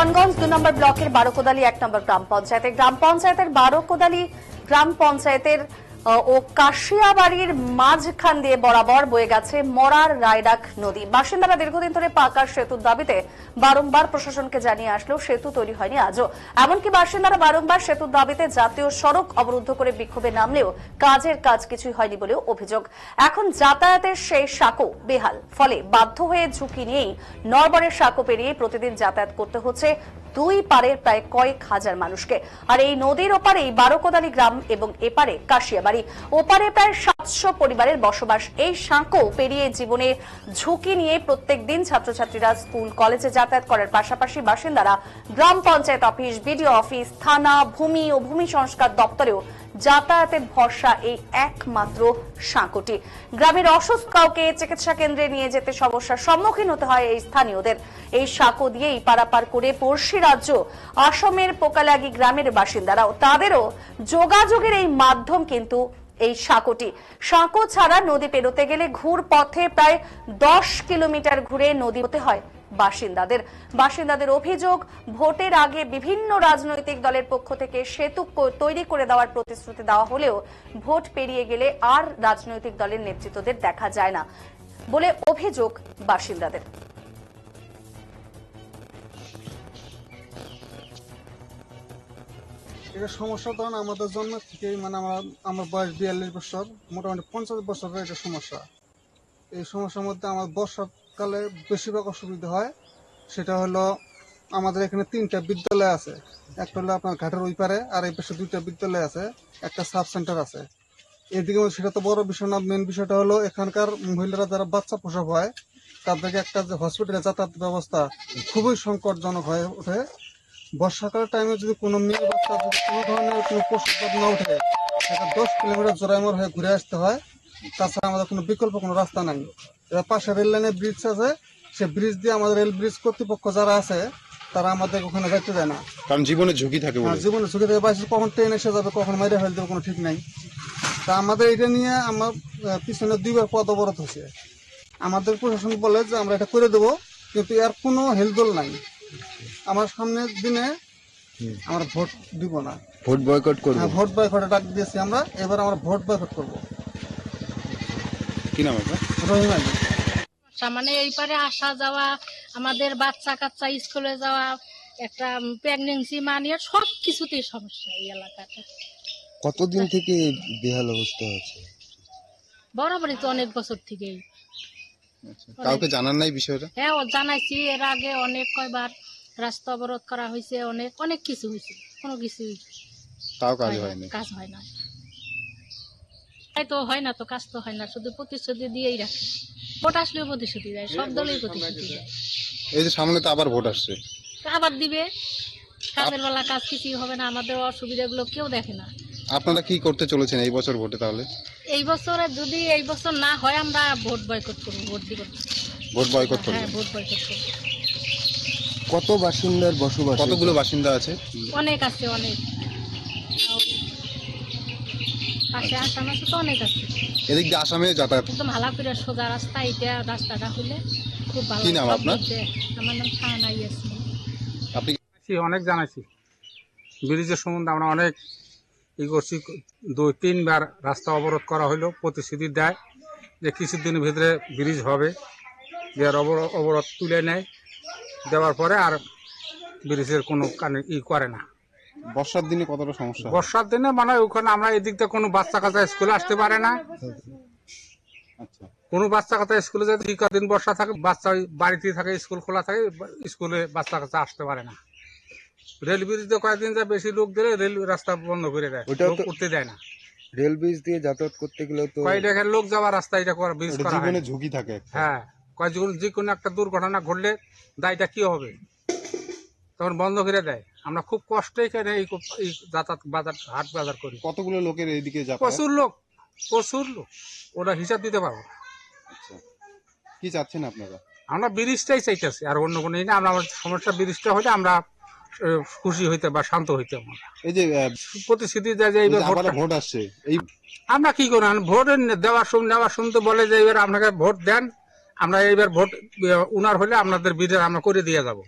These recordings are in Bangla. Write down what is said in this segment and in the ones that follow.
সুনামগঞ্জ 2 নম্বর ব্লকের বারোকোদালি 1 নম্বর গ্রাম পঞ্চায়েতের বারোকোদালি গ্রাম পঞ্চায়েতের ও কাশিয়াবাড়ির মাঝখান দিয়ে বরাবর বয়ে গেছে মরার রায়ডাক নদী। বাসিন্দারা দীর্ঘদিন ধরে পাকা সেতুর দাবিতে বারংবার প্রশাসনকে জানিয়ে আসলেও সেতু তৈরি হয়নি আজও। এমনকি বাসিন্দারা বারংবার সেতুর দাবিতে জাতীয় সড়ক অবরুদ্ধ করে বিক্ষোভে নামলেও কাজের কাজ কিছুই হয়নি বলেও অভিযোগ। এখন যাতায়াতের সেই সাঁকো বেহাল, ফলে বাধ্য হয়ে ঝুঁকি নিয়েই নরবরের সাঁকো পেরিয়ে প্রতিদিন যাতায়াত করতে হচ্ছে দুই পারের প্রায় কয়েক হাজার মানুষকে। আর এই নদীর ওপারেই বারোকোদালি গ্রাম এবং এপারে কাশিয়াবাড়ি, ওপারে প্রায় 700 পরিবারের বসবাস। এই সাঁকো পেরিয়ে জীবনে ঝুঁকি নিয়ে প্রত্যেক দিন ছাত্রছাত্রীরা স্কুল কলেজে যাতায়াত করার পাশাপাশি বাসিন্দারা গ্রাম পঞ্চায়েত অফিস, বিডিও অফিস, থানা, ভূমি ও ভূমি সংস্কার দপ্তরেও যাতায়াতের ভরসা এই একমাত্র সাঁকোটি। গ্রামের অসুস্থ কাউকে চিকিৎসা কেন্দ্রে নিয়ে যেতে সমস্যার সম্মুখীন হতে হয় এই স্থানীয়দের। এই সাঁকো দিয়েই পারাপার করে পড়শি রাজ্য আসামের পোকালাগি গ্রামের বাসিন্দারাও, তাদেরও যোগাযোগের এই মাধ্যম কিন্তু এই সাঁকোটি। সাঁকো ছাড়া নদী পেরোতে গেলে ঘুর পথে প্রায় 10 কিলোমিটার ঘুরে নদী হতে হয় বাসিন্দাদের অভিযোগ, ভোটের আগে বিভিন্ন রাজনৈতিক দলের পক্ষ থেকে সেতু তৈরি করে দেওয়ার প্রতিশ্রুতি দেওয়া হলেও ভোট পেরিয়ে গেলে আর রাজনৈতিক দলের নেতৃত্বদের দেখা যায় না বলে অভিযোগ বাসিন্দাদের। এটা সমস্যা ধরুন আমাদের জন্ম থেকে, মানে আমার বয়স 42 বছর, মোটামুটি 50 বছরের এটা সমস্যা। এই সমস্যার মধ্যে আমার বর্ষাকালে বেশিরভাগ অসুবিধা হয়। সেটা হলো আমাদের এখানে 3টা বিদ্যালয় আছে। একটা হলো আপনার ঘাটের ওই পারে, আর এই পাশে 2টা বিদ্যালয় আছে, একটা সাব সেন্টার আছে। এদিকে সেটা তো বড় বিষয় না, মেন বিষয়টা হলো এখানকার মহিলারা যারা বাচ্চা প্রসব হয় তাদেরকে একটা যে হসপিটালে যাতায়াত ব্যবস্থা খুবই সংকটজনক হয়ে ওঠে। বর্ষাকালের টাইমে যদি কোনো মেয়ে বাচ্চা যদি কোনো ধরনের কোনো প্রসব না ওঠে, সেটা 10 কিলোমিটার জোড়াইমর হয়ে ঘুরে আসতে হয়। তাছাড়া আমাদের কোনো বিকল্প কোনো রাস্তা নাই। এবার পাশে রেল লাইনে ব্রিজ আছে, সে ব্রিজ দিয়ে আমাদের রেল ব্রিজ কর্তৃপক্ষ যারা আছে তারা আমাদের ওখানে যাইতে দেয় না, কারণ জীবনের ঝুঁকি থাকে। জীবনের ঝুঁকি থাকে, বাইরে কখন ট্রেন এসে যাবে, কখন মাইরে ফেলতে কোনো ঠিক নাই। তা আমাদের এটা নিয়ে আমার পিছনে 2বার পদ অবরোধ হয়েছে। আমাদের প্রশাসন বলে যে আমরা এটা করে দেবো, কিন্তু এর কোনো হেলদোল নাই। আমার সামনের দিনে আমরা ভোট দিব না, ভোট বয়কট করব। ভোট বয়কটে ডাক দিয়েছি আমরা, এবার আমরা ভোট বয়কট করবো। কি নাম আপনার? রহিম আলী। মানে এই পারে আসা যাওয়া, আমাদের বাচ্চা কাচ্চা স্কুলে যাওয়া, একটা প্রেগনেন্সি মানিয়ে সব কিছুতেই সমস্যা এই এলাকাটা। কতদিন থেকে বেহাল অবস্থা আছে? বরাবরই তো অনেক বছর থেকেই। কাউকে জানান নাই বিষয়টা? হ্যাঁ, জানাইছি এর আগে অনেক কয়বার রাস্তা অবরোধ করা হয়েছে, অনেক কিছু হয়েছে, কোনো কিছু তাও কাজ হয়নি। কাজ হয় না, তাই তো হয় না, তো কাজ তো হয় না, শুধু প্রতিশ্রুতি দিয়েই রাখে। ভোট আসলেও প্রতিশ্রুতি দেয়, সব দলেই প্রতিশ্রুতি দেয়। এই যে সামনে তো আবার ভোট আসছে, আবার দিবে, কাজের বেলা কাজ কিছুই হবে না, আমাদের অসুবিধাগুলো কেউ দেখে না। আপনারা কি করতে চলেছেন এই বছর ভোটে? তাহলে এই বছরে যদি এই বছর না হয় আমরা ভোট বয়কট করবো, ভোট দিব। ভোট বয়কট করবেন? হ্যাঁ, ভোট বয়কট করবো। কত বাসিন্দার বসবাস? কতগুলো বাসিন্দা আছে? অনেক আছে, অনেক। পাশে আসাম আছে তো, অনেক আছে। এদিক দিয়ে আসামে যাতায়াত একদম ভালো করে সোজা রাস্তা, এটা রাস্তাটা হলে খুব ভালো। কি নাম আপনার? আমার নাম শাহানা ইয়াসমিন। আপনি? অনেক জানাইছি, ব্রিজের সম্বন্ধে আমরা অনেক ই করছি। 2-3 বার রাস্তা অবরোধ করা হলো, প্রতিশ্রুতি দেয় যে কিছুদিনের ভিতরে ব্রিজ হবে, যে অবরোধ তুলে নেয়, দেওয়ার পরে আর ব্রিজের কোনো ই করে না। বর্ষার দিনে কতটা সমস্যা? বর্ষার দিনে মানে ওখানে আমরা এদিক থেকে কোনো বাচ্চা কাচ্চা স্কুলে আসতে পারে না। আচ্ছা, কোনো বাচ্চা কাচ্চা স্কুলে যেতে দিন বর্ষা থাকে, বাচ্চা বাড়িতে থাকে, স্কুল খোলা থাকে, স্কুলে বাচ্চা কাচ্চা আসতে পারে না। রেল ব্রিজে কয়েকদিন যা বেশি লোক দিলে রেল রাস্তা বন্ধ করে দেয়, উঠতে দেয় না। রেল ব্রিজ দিয়ে যাতায়াত করতে গেলে তো কয়েক দেখেন লোক যাওয়ার রাস্তা এটা ব্রিজ করা হয়। জীবনের ঝুঁকি থাকে। হ্যাঁ, যে কোনো একটা দুর্ঘটনা ঘটলে দায়টা কি হবে, তখন বন্ধ করে দেয়। আমরা খুব কষ্টই করে এই যাতায়াত বাজার, হাট বাজার করি। কতগুলো লোকের এইদিকে যাতায়াত? প্রচুর লোক, ওরা হিসাব দিতে পারবো। আচ্ছা, কি চাচ্ছেন আপনারা? আমরা ব্রিজটাই চাইতেছি, আর অন্য কোনো না। আমরা আমার সমস্যা ব্রিজটা হলে আমরা খুশি হইতে বা শান্ত হইতে। এই যে প্রতিশ্রুতি দেয় যে এইবার ভোট আসছে, এই আমরা কি করি, ভোট নেওয়ার সময় তো বলে যে এবার আপনাকে ভোট দেন, আমরা এইবার ভোট উনার হলে আপনাদের ব্রিজ আমরা করে দিয়ে যাবো।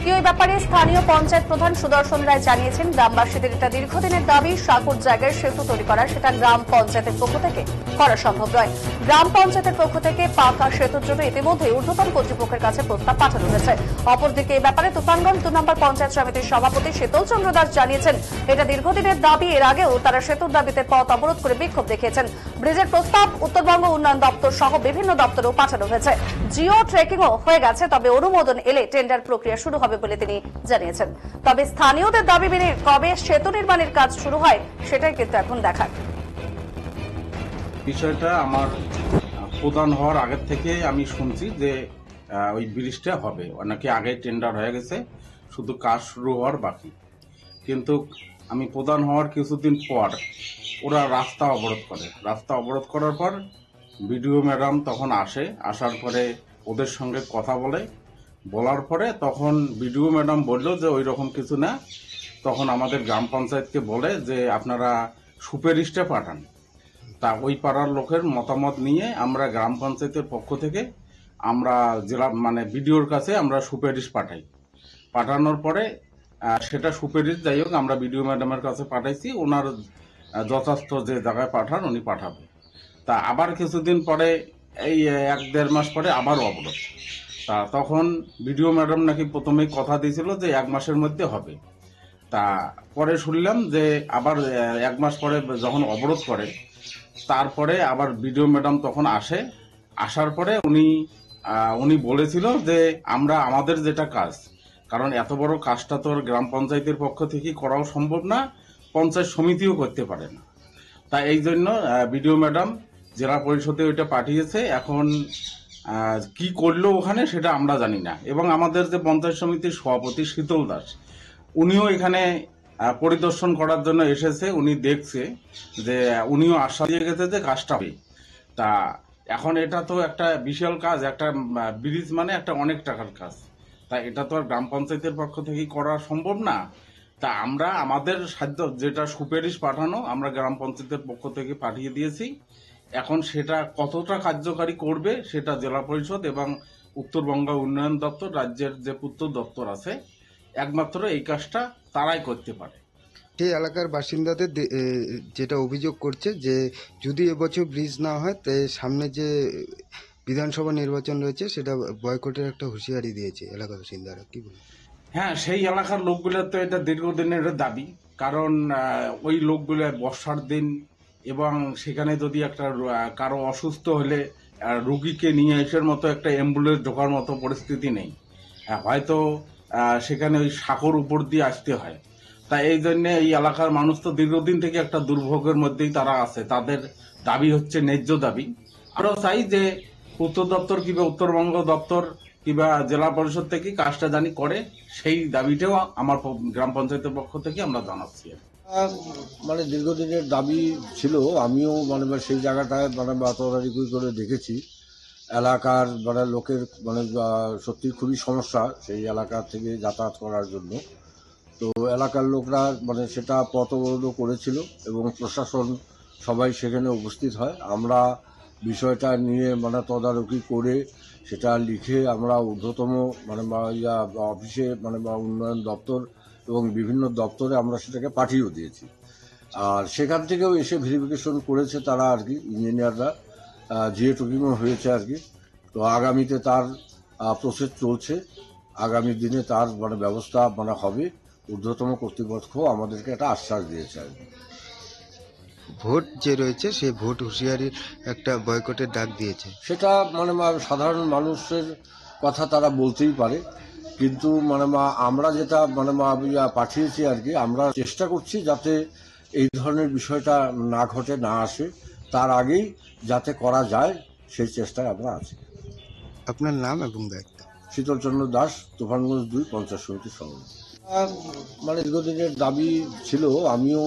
কি ওই ব্যাপারে স্থানীয় পঞ্চায়েত প্রধান সুদর্শন রায় জানিয়েছেন, গ্রামবাসীদের এটা দীর্ঘদিনের দাবি, সাঁকুর জায়গায় সেতু তৈরি করা সেটা গ্রাম পঞ্চায়েতের পক্ষ থেকে করা সম্ভব নয়। গ্রাম পঞ্চায়েতের পক্ষ থেকে পাকা সেতুর জন্য ইতিমধ্যে ঊর্ধ্বতন কর্তৃপক্ষের কাছে প্রস্তাব পাঠানো হয়েছে। অপরদিকে এই ব্যাপারে তুফানগঞ্জ 2 নম্বর পঞ্চায়েত সমিতির সভাপতি শীতল চন্দ্র দাস জানিয়েছেন, এটা দীর্ঘদিনের দাবি। এর আগেও তারা সেতুর দাবিতে পথ অবরোধ করে বিক্ষোভ দেখিয়েছেন। ব্রিজের প্রস্তাব উত্তরবঙ্গ উন্নয়ন দপ্তর সহ বিভিন্ন দপ্তরেও পাঠানো হয়েছে। জিও ট্রেকিংও হয়ে গেছে, তবে অনুমোদন এলে টেন্ডার প্রক্রিয়া শুরু হবে বলে তিনি জানিয়েছেন। তবে স্থানীয়দের দাবি মেনে কবে সেতু নির্মাণের কাজ শুরু হয় সেটাই কিন্তু এখন দেখার বিষয়টা। আমার প্রধান হওয়ার আগের থেকে আমি শুনছি যে ওই ব্রিজটা হবে, অনেকে আগে টেন্ডার হয়ে গেছে, শুধু কাজ শুরু হওয়ার বাকি। কিন্তু আমি প্রধান হওয়ার কিছুদিন পর ওরা রাস্তা অবরোধ করে। রাস্তা অবরোধ করার পর বিডিও ম্যাডাম তখন আসার পরে ওদের সঙ্গে কথা বলার পরে তখন বিডিও ম্যাডাম বলল যে ওই রকম কিছু না। তখন আমাদের গ্রাম পঞ্চায়েতকে বলে যে আপনারা সুপারিশটা পাঠান। তা ওই পাড়ার লোকের মতামত নিয়ে আমরা গ্রাম পঞ্চায়েতের পক্ষ থেকে আমরা জেলা বিডিওর কাছে আমরা সুপারিশ পাঠানোর পরে সেটা সুপারিশ যাই হোক আমরা বিডিও ম্যাডামের কাছে পাঠাইছি। ওনার যথার্থ যে জায়গায় পাঠান উনি পাঠাবে। তা আবার কিছুদিন পরে এই 1-1.5 মাস পরে আবার অবরোধ। তা তখন বিডিও ম্যাডাম নাকি প্রথমেই কথা দিয়েছিল যে 1 মাসের মধ্যে হবে। তা পরে শুনলাম যে আবার 1 মাস পরে যখন অবরোধ করে তারপরে আবার বিডিও ম্যাডাম তখন আসার পরে উনি বলেছিল যে আমরা আমাদের যেটা কাজ, কারণ এত বড় কাজটা তো গ্রাম পঞ্চায়েতের পক্ষ থেকে করাও সম্ভব না, পঞ্চায়েত সমিতিও করতে পারে না। তা এই জন্য বিডিও ম্যাডাম জেলা পরিষদে ওইটা পাঠিয়েছে। এখন কি করলো ওখানে সেটা আমরা জানি না। এবং আমাদের যে পঞ্চায়েত সমিতির সভাপতি শীতল দাস, উনিও এখানে পরিদর্শন করার জন্য এসেছে। উনি দেখছে যে উনিও আশ্বাস দিয়ে গেছে যে কাজটা হবে। তা এখন এটা তো একটা বিশাল কাজ, একটা ব্রিজ একটা অনেক টাকার কাজ। তা এটা তো আর গ্রাম পঞ্চায়েতের পক্ষ থেকে করা সম্ভব না। তা আমরা আমাদের সাধ্য যেটা সুপারিশ পাঠানো আমরা গ্রাম পঞ্চায়েতের পক্ষ থেকে পাঠিয়ে দিয়েছি। এখন সেটা কতটা কার্যকারী করবে সেটা জেলা পরিষদ এবং উত্তরবঙ্গ উন্নয়ন দপ্তর, রাজ্যের যে পূর্ত দপ্তর আছে, একমাত্র এই কাজটা তারাই করতে পারে। সেই এলাকার বাসিন্দাদের যেটা অভিযোগ করছে যে যদি এবছর ব্রিজ না হয় তো সামনে যে বিধানসভা নির্বাচন রয়েছে সেটা বয়কটের একটা হুঁশিয়ারি দিয়েছে এলাকার বাসিন্দারা। কি বলবেন? হ্যাঁ, সেই এলাকার লোকগুলোর তো এটা দীর্ঘদিনের দাবি। কারণ ওই লোকগুলো বর্ষার দিন এবং সেখানে যদি একটা কারো অসুস্থ হলে রুগীকে নিয়ে আসার মতো একটা অ্যাম্বুলেন্স ঢোকার মতো পরিস্থিতি নেই। হয়তো সেখানে ওই সাঁকোর উপর দিয়ে আসতে হয়। তাই এই জন্যে এই এলাকার মানুষ তো দীর্ঘদিন থেকে একটা দুর্ভোগের মধ্যেই তারা আছে। তাদের দাবি হচ্ছে ন্যায্য দাবি। আরও চাই যে পূর্ত দপ্তর কিংবা উত্তরবঙ্গ দপ্তর কিংবা জেলা পরিষদ থেকে কাজটা জানি করে, সেই দাবিটাও আমার গ্রাম পঞ্চায়েতের পক্ষ থেকে আমরা জানাচ্ছি। দীর্ঘদিনের দাবি ছিল। আমিও সেই জায়গাটায় তদারকি করে দেখেছি। এলাকার লোকের সত্যি খুবই সমস্যা সেই এলাকা থেকে যাতায়াত করার জন্য। তো এলাকার লোকরা সেটা পথ অবরোধ করেছিল এবং প্রশাসন সবাই সেখানে উপস্থিত হয়। আমরা বিষয়টা নিয়ে তদারকি করে সেটা লিখে আমরা ঊর্ধ্বতম অফিসে উন্নয়ন দপ্তর এবং বিভিন্ন দপ্তরে আমরা সেটাকে পাঠিয়েও দিয়েছি। আর সেখান থেকেও এসে ভেরিফিকেশন করেছে তারা আর কি, ইঞ্জিনিয়াররা। জিও ট্রেকিংও হয়েছে আর কি। তো আগামীতে তার প্রসেস চলছে। আগামী দিনে তার ব্যবস্থা হবে। ঊর্ধ্বতম কর্তৃপক্ষ আমাদেরকে একটা আশ্বাস দিয়েছে আর কি। ভোট যে রয়েছে সেই ভোট হুঁশিয়ারির একটা বয়কটের ডাক দিয়েছে। সেটা সাধারণ মানুষের কথা তারা বলতেই পারে, কিন্তু আমরা যেটা পাঠিয়েছি আর কি, আমরা চেষ্টা করছি যাতে এই ধরনের বিষয়টা না ঘটে, না আসে, তার আগেই যাতে করা যায় সেই চেষ্টায় আমরা আছি। আপনার নাম এবং দায়িত্ব? শীতল চন্দ্র দাস, তুফানগঞ্জ 2 পঞ্চায়েত সমিতির সভাপতি। দীর্ঘদিনের দাবি ছিল, আমিও